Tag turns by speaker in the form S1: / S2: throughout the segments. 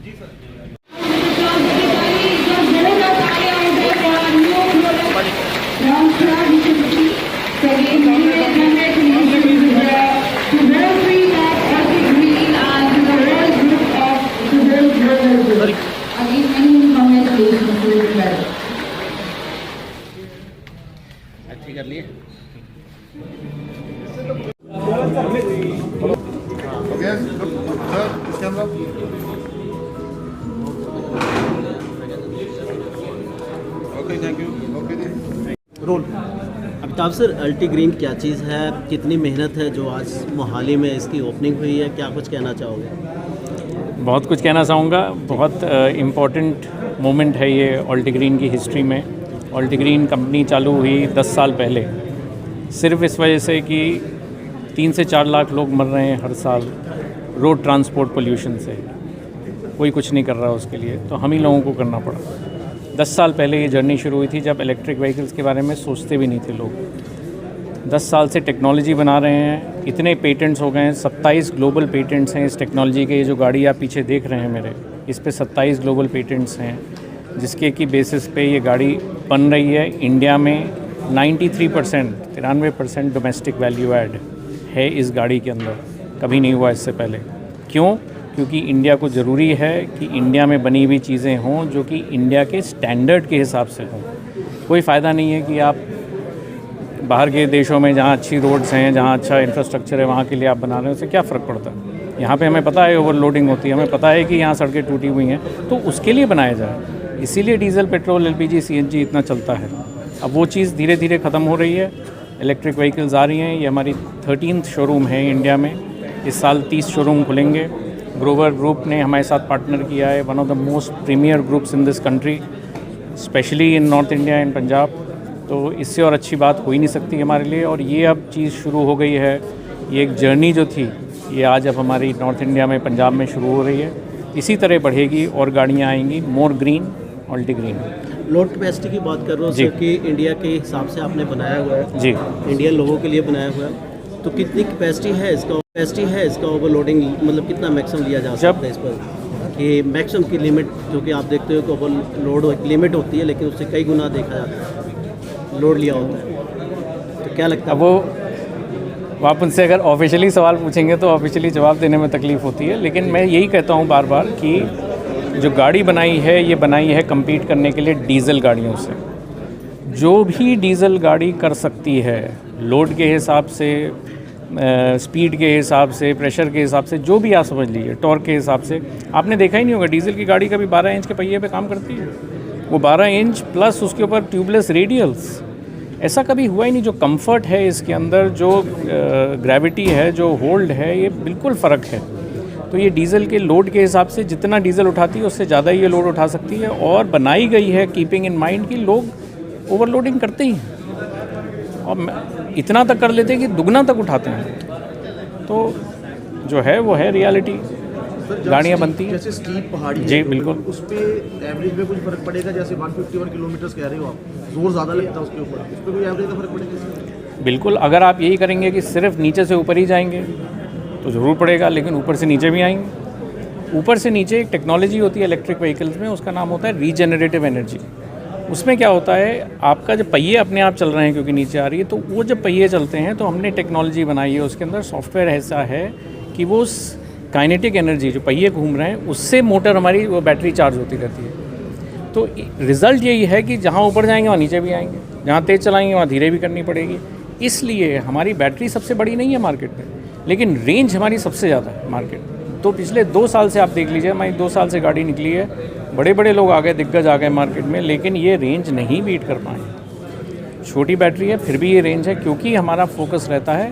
S1: जी sir.
S2: अच्छी कर लिए।
S3: Okay, sir, this camera. Okay, thank you. Okay, जी।
S2: Roll. Amitabh sir, Altigreen क्या चीज़ है, कितनी मेहनत है जो आज मोहाली में इसकी ओपनिंग हुई है, क्या कुछ कहना चाहोगे?
S4: बहुत कुछ कहना चाहूँगा। बहुत इम्पॉर्टेंट मोमेंट है ये अल्टी ग्रीन की हिस्ट्री में। अल्टी ग्रीन कंपनी चालू हुई 10 साल पहले, सिर्फ इस वजह से कि 3 से 4 लाख लोग मर रहे हैं हर साल रोड ट्रांसपोर्ट पोल्यूशन से। कोई कुछ नहीं कर रहा उसके लिए, तो हम ही लोगों को करना पड़ा। 10 साल पहले ये जर्नी शुरू हुई थी, जब इलेक्ट्रिक व्हीकल्स के बारे में सोचते भी नहीं थे लोग। 10 साल से टेक्नोलॉजी बना रहे हैं, इतने पेटेंट्स हो गए हैं, 27 ग्लोबल पेटेंट्स हैं इस टेक्नोलॉजी के। ये जो गाड़ी आप पीछे देख रहे हैं मेरे, इस पे 27 ग्लोबल पेटेंट्स हैं, जिसके की बेसिस पे ये गाड़ी बन रही है। इंडिया में 93% डोमेस्टिक वैल्यू ऐड है इस गाड़ी के अंदर, कभी नहीं हुआ इससे पहले। क्यों? क्योंकि इंडिया को ज़रूरी है कि इंडिया में बनी हुई चीज़ें हों जो कि इंडिया के स्टैंडर्ड के हिसाब से हों। कोई फ़ायदा नहीं है कि आप बाहर के देशों में जहाँ अच्छी रोड्स हैं, जहाँ अच्छा इंफ्रास्ट्रक्चर है, वहाँ के लिए आप बना रहे हैं, उससे क्या फ़र्क पड़ता है। यहाँ पे हमें पता है ओवरलोडिंग होती है, हमें पता है कि यहाँ सड़कें टूटी हुई हैं, तो उसके लिए बनाया जाए। इसीलिए डीजल, पेट्रोल, एलपीजी, सीएनजी इतना चलता है। अब वो चीज़ धीरे धीरे ख़त्म हो रही है, इलेक्ट्रिक व्हीकल्स आ रही हैं। ये हमारी 13th शोरूम है इंडिया में। इस साल 30 शोरूम खुलेंगे। ग्रोवर ग्रुप ने हमारे साथ पार्टनर किया है, one of the most premier groups in this country, specially in north India and Punjab. तो इससे और अच्छी बात हो ही नहीं सकती हमारे लिए। और ये अब चीज़ शुरू हो गई है, ये एक जर्नी जो थी, ये आज अब हमारी नॉर्थ इंडिया में, पंजाब में शुरू हो रही है। इसी तरह बढ़ेगी और गाड़ियाँ आएंगी, मोर ग्रीन, अल्टी ग्रीन।
S2: लोड कैपेसिटी की बात कर रहे हो सर, कि इंडिया के हिसाब से आपने बनाया हुआ है
S4: जी,
S2: इंडियन लोगों के लिए बनाया हुआ है, तो कितनी कैपेसिटी है इसका ओवरलोडिंग, मतलब कितना मैक्सिमम लिया जा सकता है इस पर, कि मैक्सिमम की लिमिट, जो कि आप देखते हो कि ओवरलोड एक लिमिट होती है, लेकिन उससे कई गुना देखा जाता है लोड लिया होता है, तो क्या लगता है?
S4: वो आप उनसे अगर ऑफिशियली सवाल पूछेंगे तो ऑफिशियली जवाब देने में तकलीफ़ होती है। लेकिन मैं यही कहता हूँ बार बार कि जो गाड़ी बनाई है, ये बनाई है कम्पीट करने के लिए डीजल गाड़ियों से। जो भी डीजल गाड़ी कर सकती है, लोड के हिसाब से, स्पीड के हिसाब से, प्रेशर के हिसाब से, जो भी आप समझ लीजिए, टॉर्क के हिसाब से, आपने देखा ही नहीं होगा डीजल की गाड़ी कभी 12 इंच के पहिए पे काम करती है। वो 12 इंच प्लस उसके ऊपर ट्यूबलेस रेडियल्स, ऐसा कभी हुआ ही नहीं। जो कंफर्ट है इसके अंदर, जो ग्रेविटी है, जो होल्ड है, ये बिल्कुल फ़र्क है। तो ये डीज़ल के लोड के हिसाब से, जितना डीज़ल उठाती है उससे ज़्यादा ये लोड उठा सकती है। और बनाई गई है कीपिंग इन माइंड कि लोग ओवरलोडिंग करते ही हैं, और इतना तक कर लेते हैं कि दुगना तक उठाते हैं। तो जो है वो है रियलिटी, गाड़ियाँ बनती हैं।
S1: जैसे स्टीप पहाड़ी
S4: जी
S1: है,
S4: बिल्कुल,
S1: उस पर एवरेज में कुछ फ़र्क पड़ेगा? जैसे 151 किलोमीटर कह रहे हो आप, जोर ज़्यादा लगता है उसके ऊपर, उस पर कोई एवरेज का फ़र्क पड़ेगा?
S4: बिल्कुल। अगर आप यही करेंगे कि सिर्फ नीचे से ऊपर ही जाएंगे तो ज़रूर पड़ेगा, लेकिन ऊपर से नीचे भी आएंगे। ऊपर से नीचे एक टेक्नोलॉजी होती है इलेक्ट्रिक व्हीकल्स में, उसका नाम होता है रीजेनरेटिव एनर्जी। उसमें क्या होता है, आपका जब पहिए अपने आप चल रहे हैं क्योंकि नीचे आ रही है, तो वो जब पहिए चलते हैं तो हमने टेक्नोलॉजी बनाई है, उसके अंदर सॉफ्टवेयर ऐसा है कि वो काइनेटिक एनर्जी, जो पहिए घूम रहे हैं, उससे मोटर हमारी, वो बैटरी चार्ज होती रहती है। तो रिज़ल्ट यही है कि जहाँ ऊपर जाएंगे वहाँ नीचे भी आएंगे, जहाँ तेज़ चलाएंगे वहाँ धीरे भी करनी पड़ेगी। इसलिए हमारी बैटरी सबसे बड़ी नहीं है मार्केट में, लेकिन रेंज हमारी सबसे ज़्यादा है मार्केट में। तो पिछले 2 साल से आप देख लीजिए, हमारी 2 साल से गाड़ी निकली है, बड़े बड़े लोग आ गए, दिग्गज आ गए मार्केट में, लेकिन ये रेंज नहीं बीट कर पाए। छोटी बैटरी है फिर भी ये रेंज है, क्योंकि हमारा फोकस रहता है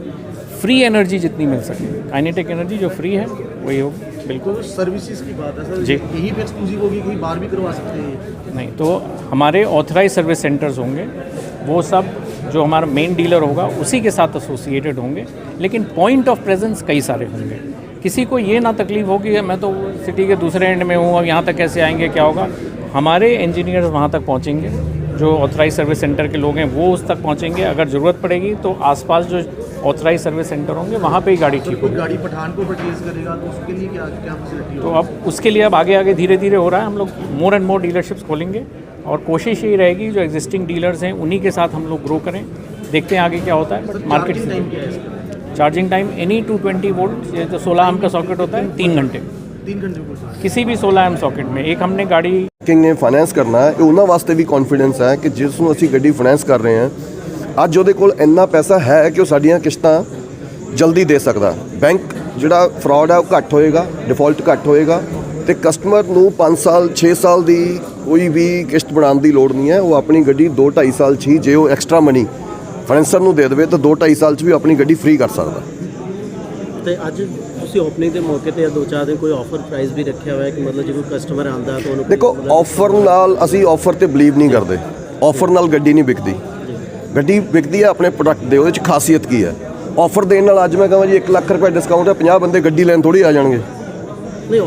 S4: फ्री एनर्जी जितनी मिल सके, काइनेटिक एनर्जी जो फ्री है वही होगी। बिल्कुल।
S1: तो सर्विसेज की बात है सर,
S4: जी,
S1: यही पे एक्सक्लूसिव होगी, कहीं बाहर भी करवा सकते हैं?
S4: नहीं, तो हमारे ऑथराइज सर्विस सेंटर्स होंगे, वो सब जो हमारा मेन डीलर होगा उसी के साथ एसोसिएटेड होंगे, लेकिन पॉइंट ऑफ प्रेजेंस कई सारे होंगे। किसी को ये ना तकलीफ हो कि मैं तो सिटी के दूसरे एंड में हूँ, अब यहाँ तक कैसे आएंगे, क्या होगा। हमारे इंजीनियर्स वहाँ तक पहुँचेंगे, जो ऑथराइज सर्विस सेंटर के लोग हैं वो उस तक पहुँचेंगे। अगर ज़रूरत पड़ेगी तो आसपास जो ऑथराइज सर्विस सेंटर होंगे वहाँ पे ही गाड़ी ठीक होगी।
S1: गाड़ी पठानकोट परचेज करेगा तो उसके लिए क्या क्या फैसिलिटी
S4: तो अब उसके लिए अब आगे आगे धीरे धीरे हो रहा है। हम लोग मोर एंड मोर डीलरशिप्स खोलेंगे और कोशिश यही रहेगी जो एग्जिस्टिंग डीलर्स हैं उन्हीं के साथ हम लोग ग्रो करें। देखते हैं आगे क्या होता है मार्केट से। चार्जिंग टाइम एनी 220 वोल्ट, ये जो 16 एम का सॉकेट होता है 3 घंटे,
S1: 3 घंटे
S4: किसी भी 16 एम सॉकेट में। एक हमने गाड़ी
S5: ਕਿੰਗ ਨੇ ਫਾਈਨੈਂਸ ਕਰਨਾ ਹੈ, ਇਹ ਉਹਨਾਂ ਵਾਸਤੇ ਵੀ ਕੌਨਫੀਡੈਂਸ ਹੈ ਕਿ ਜਿਸ ਨੂੰ ਅਸੀਂ ਗੱਡੀ ਫਾਈਨੈਂਸ ਕਰ ਰਹੇ ਹਾਂ ਅੱਜ ਉਹਦੇ ਕੋਲ ਇੰਨਾ ਪੈਸਾ ਹੈ ਕਿ ਉਹ ਸਾਡੀਆਂ ਕਿਸ਼ਤਾਂ ਜਲਦੀ ਦੇ ਸਕਦਾ। ਬੈਂਕ ਜਿਹੜਾ ਫਰਾਡ ਹੈ ਉਹ ਘੱਟ ਹੋਏਗਾ, ਡਿਫਾਲਟ ਘੱਟ ਹੋਏਗਾ ਤੇ ਕਸਟਮਰ ਨੂੰ 5 ਸਾਲ 6 ਸਾਲ ਦੀ ਕੋਈ ਵੀ ਕਿਸ਼ਤ ਬਣਾਉਣ ਦੀ ਲੋੜ ਨਹੀਂ ਹੈ। ਉਹ ਆਪਣੀ ਗੱਡੀ 2-2.5 ਸਾਲ 'ਚ ਹੀ ਜੇ ਉਹ ਐਕਸਟਰਾ ਮਨੀ ਫਾਈਨੈਂਸਰ ਨੂੰ ਦੇ ਦੇਵੇ ਤਾਂ 2-2.5 ਸਾਲ 'ਚ ਵੀ ਆਪਣੀ ਗੱਡੀ ਫ੍ਰੀ ਕਰ ਸਕਦਾ।
S2: ਤੇ ਅੱਜ ਤੁਸੀਂ ਓਪਨਿੰਗ ਦੇ ਮੌਕੇ ਤੇ 2-4 ਦਿਨ ਕੋਈ ਆਫਰ ਪ੍ਰਾਈਸ ਵੀ ਰੱਖਿਆ ਹੋਇਆ ਹੈ ਕਿ ਮਤਲਬ ਜੇ ਕੋਈ ਕਸਟਮਰ ਆਂਦਾ ਤਾਂ ਉਹਨੂੰ
S5: ਦੇਖੋ ਆਫਰ ਨਾਲ ਅਸੀਂ ਆਫਰ ਤੇ ਬਲੀਵ ਨਹੀਂ ਕਰਦੇ। ਆਫਰ ਨਾਲ ਗੱਡੀ ਨਹੀਂ ਵਿਕਦੀ, ਗੱਡੀ ਵਿਕਦੀ ਹੈ ਆਪਣੇ ਪ੍ਰੋਡਕਟ ਦੇ। ਉਹਦੇ 'ਚ ਖਾਸੀਅਤ ਕੀ ਹੈ? ਆਫਰ ਦੇਣ ਨਾਲ ਅੱਜ ਮੈਂ ਕਹਾਂ ਜੀ 1 ਲੱਖ ਰੁਪਏ ਡਿਸਕਾਊਂਟ ਹੈ, 50 ਬੰਦੇ ਗੱਡੀ ਲੈਣ ਥੋੜੀ ਆ ਜਾਣਗੇ।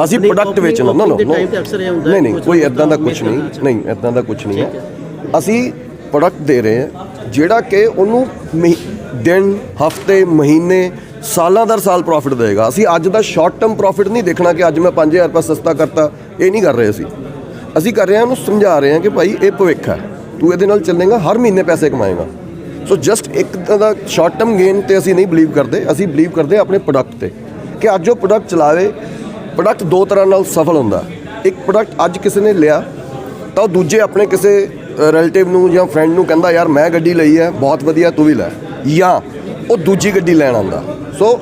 S5: ਅਸੀਂ ਪ੍ਰੋਡਕਟ ਵੇਚਣਾ ਨਾ ਨਹੀਂ ਕੋਈ ਇਦਾਂ ਦਾ ਕੁਝ ਨਹੀਂ ਇਦਾਂ ਦਾ ਕੁਝ ਨਹੀਂ ਹੈ। ਅਸੀਂ ਪ੍ਰੋਡਕਟ ਦੇ ਰਹੇ ਹਾਂ ਜਿਹੜਾ ਕਿ ਉਹਨੂੰ ਦਿਨ ਹਫਤੇ ਮਹੀਨੇ ਸਾਲਾਂ ਦਰ ਸਾਲ ਪ੍ਰੋਫਿਟ ਦੇਗਾ। ਅਸੀਂ ਅੱਜ ਦਾ ਸ਼ਾਰਟ ਟਰਮ ਪ੍ਰੋਫਿਟ ਨਹੀਂ ਦੇਖਣਾ ਕਿ ਅੱਜ ਮੈਂ 5000 ਰੁਪਏ ਸਸਤਾ ਕਰਤਾ, ਇਹ ਨਹੀਂ ਕਰ ਰਹੇ। ਅਸੀਂ ਕਰ ਰਹੇ ਹਾਂ ਉਹਨੂੰ ਸਮਝਾ ਰਹੇ ਹਾਂ ਕਿ ਭਾਈ ਇਹ ਭਵਿੱਖ ਹੈ, ਤੂੰ ਇਹਦੇ ਨਾਲ ਚੱਲੇਗਾ, ਹਰ ਮਹੀਨੇ ਪੈਸੇ ਕਮਾਏਗਾ। ਸੋ ਜਸਟ ਇੱਕ ਦਾ ਸ਼ਾਰਟ ਟਰਮ ਗੇਨ ਤੇ ਅਸੀਂ ਨਹੀਂ ਬਲੀਵ ਕਰਦੇ, ਅਸੀਂ ਬਲੀਵ ਕਰਦੇ ਆਪਣੇ ਪ੍ਰੋਡਕਟ ਤੇ ਕਿ ਅੱਜ ਉਹ ਪ੍ਰੋਡਕਟ ਚਲਾਵੇ। ਪ੍ਰੋਡਕਟ ਦੋ ਤਰ੍ਹਾਂ ਨਾਲ ਸਫਲ ਹੁੰਦਾ। ਇੱਕ ਪ੍ਰੋਡਕਟ ਅੱਜ ਕਿਸੇ ਨੇ ਲਿਆ ਤਾਂ ਉਹ ਦੂਜੇ ਆਪਣੇ ਕਿਸੇ ਰਿਲੇਟਿਵ ਨੂੰ ਜਾਂ ਫਰੈਂਡ ਨੂੰ ਕਹਿੰਦਾ ਯਾਰ ਮੈਂ ਗੱਡੀ ਲਈ ਹੈ ਬਹੁਤ ਵਧੀਆ ਤੂੰ ਵੀ ਲੈ, ਜਾਂ ਉਹ ਦੂਜੀ ਗੱਡੀ ਲੈਣ ਆਉਂਦਾ। ਸੋ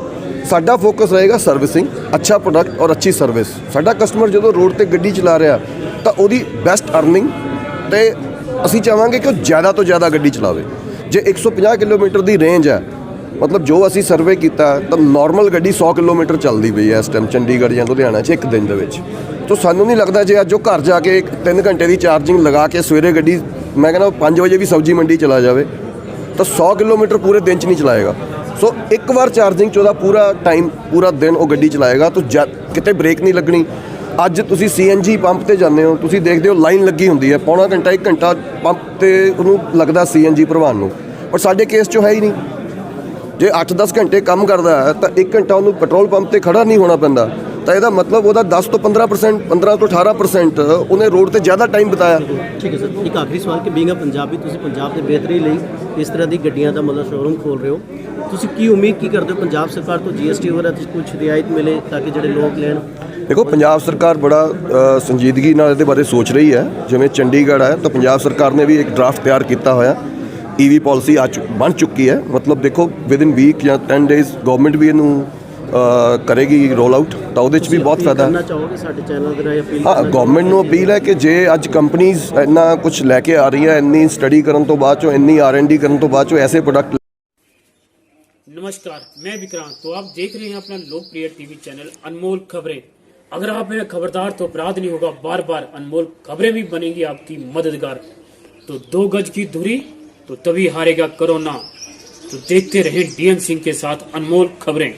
S5: ਸਾਡਾ ਫੋਕਸ ਰਹੇਗਾ ਸਰਵਿਸਿੰਗ, ਅੱਛਾ ਪ੍ਰੋਡਕਟ ਔਰ ਅੱਛੀ ਸਰਵਿਸ। ਸਾਡਾ ਕਸਟਮਰ ਜਦੋਂ ਰੋਡ ਤੇ ਗੱਡੀ ਚਲਾ ਰਿਹਾ ਤਾਂ ਉਹਦੀ ਬੈਸਟ ਅਰਨਿੰਗ ਤੇ ਅਸੀਂ ਚਾਹਾਂਗੇ ਕਿ ਉਹ ਜ਼ਿਆਦਾ ਤੋਂ ਜ਼ਿਆਦਾ ਗੱਡੀ ਚਲਾਵੇ। ਜੇ 150 ਕਿਲੋਮੀਟਰ ਦੀ ਰੇਂਜ ਹੈ, ਮਤਲਬ ਜੋ ਅਸੀਂ ਸਰਵੇ ਕੀਤਾ ਤਾਂ ਨਾਰਮਲ ਗੱਡੀ 100 ਕਿਲੋਮੀਟਰ ਚੱਲਦੀ ਪਈ ਹੈ ਇਸ ਟਾਈਮ ਚੰਡੀਗੜ੍ਹ ਜਾਂ ਲੁਧਿਆਣਾ 'ਚ ਇੱਕ ਦਿਨ ਦੇ ਵਿੱਚ। ਤਾਂ ਸਾਨੂੰ ਨਹੀਂ ਲੱਗਦਾ ਜੇ ਅੱਜ ਉਹ ਘਰ ਜਾ ਕੇ 3 ਘੰਟੇ ਦੀ ਚਾਰਜਿੰਗ ਲਗਾ ਕੇ ਸਵੇਰੇ ਗੱਡੀ ਮੈਂ ਕਹਿੰਦਾ 5 ਵਜੇ ਵੀ ਸਬਜ਼ੀ ਮੰਡੀ ਚਲਾ ਜਾਵੇ ਤਾਂ 100 ਕਿਲੋਮੀਟਰ ਪੂਰੇ ਦਿਨ 'ਚ ਨਹੀਂ ਚਲਾਏਗਾ। ਸੋ ਇੱਕ ਵਾਰ ਚਾਰਜਿੰਗ 'ਚ ਉਹਦਾ ਪੂਰਾ ਟਾਈਮ ਪੂਰਾ ਦਿਨ ਉਹ ਗੱਡੀ ਚਲਾਏਗਾ ਤਾਂ ਕਿਤੇ ਬ੍ਰੇਕ ਨਹੀਂ ਲੱਗਣੀ। ਅੱਜ ਤੁਸੀਂ CNG ਪੰਪ ਤੇ ਜਾਂਦੇ ਹੋ, ਤੁਸੀਂ ਦੇਖਦੇ ਹੋ ਲਾਈਨ ਲੱਗੀ ਹੁੰਦੀ ਹੈ ਪੌਣਾ ਘੰਟਾ 1 ਘੰਟਾ ਪੰਪ ਤੇ ਉਹਨੂੰ ਲੱਗਦਾ CNG ਭਰਵਾਉਣ ਨੂੰ, ਪਰ ਸਾਡੇ ਕੇਸ 'ਚ ਹੈ ਹੀ ਨਹੀਂ। ਜੇ 8-10 ਘੰਟੇ ਕੰਮ ਕਰਦਾ ਹੈ ਤਾਂ 1 ਘੰਟਾ ਉਹਨੂੰ ਪੈਟਰੋਲ ਪੰਪ ਤੇ ਖੜਾ ਨਹੀਂ ਹੋਣਾ ਪੈਂਦਾ, ਤਾਂ ਇਹਦਾ ਮਤਲਬ ਉਹਦਾ 10 ਤੋਂ 15%, 15 ਤੋਂ 18% ਉਹਨੇ ਰੋਡ ਤੇ ਜ਼ਿਆਦਾ ਟਾਈਮ ਬਿਤਾਇਆ।
S2: ਠੀਕ ਹੈ ਸਰ, ਇੱਕ ਆਖਰੀ ਸਵਾਲ ਕਿ ਬੀਇੰਗ ਅ ਪੰਜਾਬੀ ਤੁਸੀਂ ਪੰਜਾਬ ਦੇ ਬਿਹਤਰੀ ਲਈ ਇਸ ਤਰ੍ਹਾਂ ਦੀ ਗੱਡੀਆਂ ਦਾ ਮਤਲਬ ਸ਼ੋਰੂਮ ਖੋਲ ਰਹੇ ਹੋ, ਤੁਸੀਂ ਕੀ ਉਮੀਦ ਕੀ ਕਰਦੇ ਹੋ ਪੰਜਾਬ ਸਰਕਾਰ ਤੋਂ GST ਵਗੈਰਾ ਤੇ ਕੁਝ ਰਿਆਇਤ ਮਿਲੇ ਤਾਂ ਕਿ ਜਿਹੜੇ ਲੋਕ ਲੈਣ? ਦੇਖੋ
S5: ਪੰਜਾਬ ਸਰਕਾਰ ਬੜਾ ਸੰਜੀਦਗੀ ਨਾਲ ਇਹਦੇ ਬਾਰੇ ਸੋਚ ਰਹੀ ਹੈ। ਜਿਵੇਂ ਚੰਡੀਗੜ੍ਹ ਹੈ ਤਾਂ ਪੰਜਾਬ ਸਰਕਾਰ ਨੇ ਵੀ ਇੱਕ ਡਰਾਫਟ ਤਿਆਰ ਕੀਤਾ ਹੋਇਆ, EV ਪਾਲਿਸੀ ਬਣ ਚੁੱਕੀ ਹੈ। ਮਤਲਬ ਦੇਖੋ ਵਿਦਿਨ ਵੀਕ ਜਾਂ 10 ਡੇਜ਼ ਗਵਰਨਮੈਂਟ ਵੀ ਇਹਨੂੰ ਕਰੇਗੀ ਰੋਲ ਆਊਟ, ਤਾਂ ਉਹਦੇ 'ਚ ਵੀ ਬਹੁਤ ਫਾਇਦਾ ਹੈ। ਹਾਂ, ਗਵਰਨਮੈਂਟ ਨੂੰ ਅਪੀਲ ਹੈ ਕਿ ਜੇ ਅੱਜ ਕੰਪਨੀਜ਼ ਇੰਨਾ ਕੁਝ ਲੈ ਕੇ ਆ ਰਹੀਆਂ, ਇੰਨੀ ਸਟੱਡੀ ਕਰਨ ਤੋਂ ਬਾਅਦ 'ਚੋਂ, ਇੰਨੀ R&D ਕਰਨ ਤੋਂ ਬਾਅਦ 'ਚੋਂ ਐਸੇ प्रोडक्ट।
S6: नमस्कार, मैं विक्रांत। तो आप देख रहे हैं अपना लोकप्रिय टीवी चैनल अनमोल खबरें। अगर आप हैं खबरदार तो अपराध नहीं होगा, बार बार अनमोल खबरें भी बनेंगी आपकी मददगार। तो 2 गज की दूरी तो तभी हारेगा कोरोना। तो देखते रहें DM सिंह के साथ अनमोल खबरें।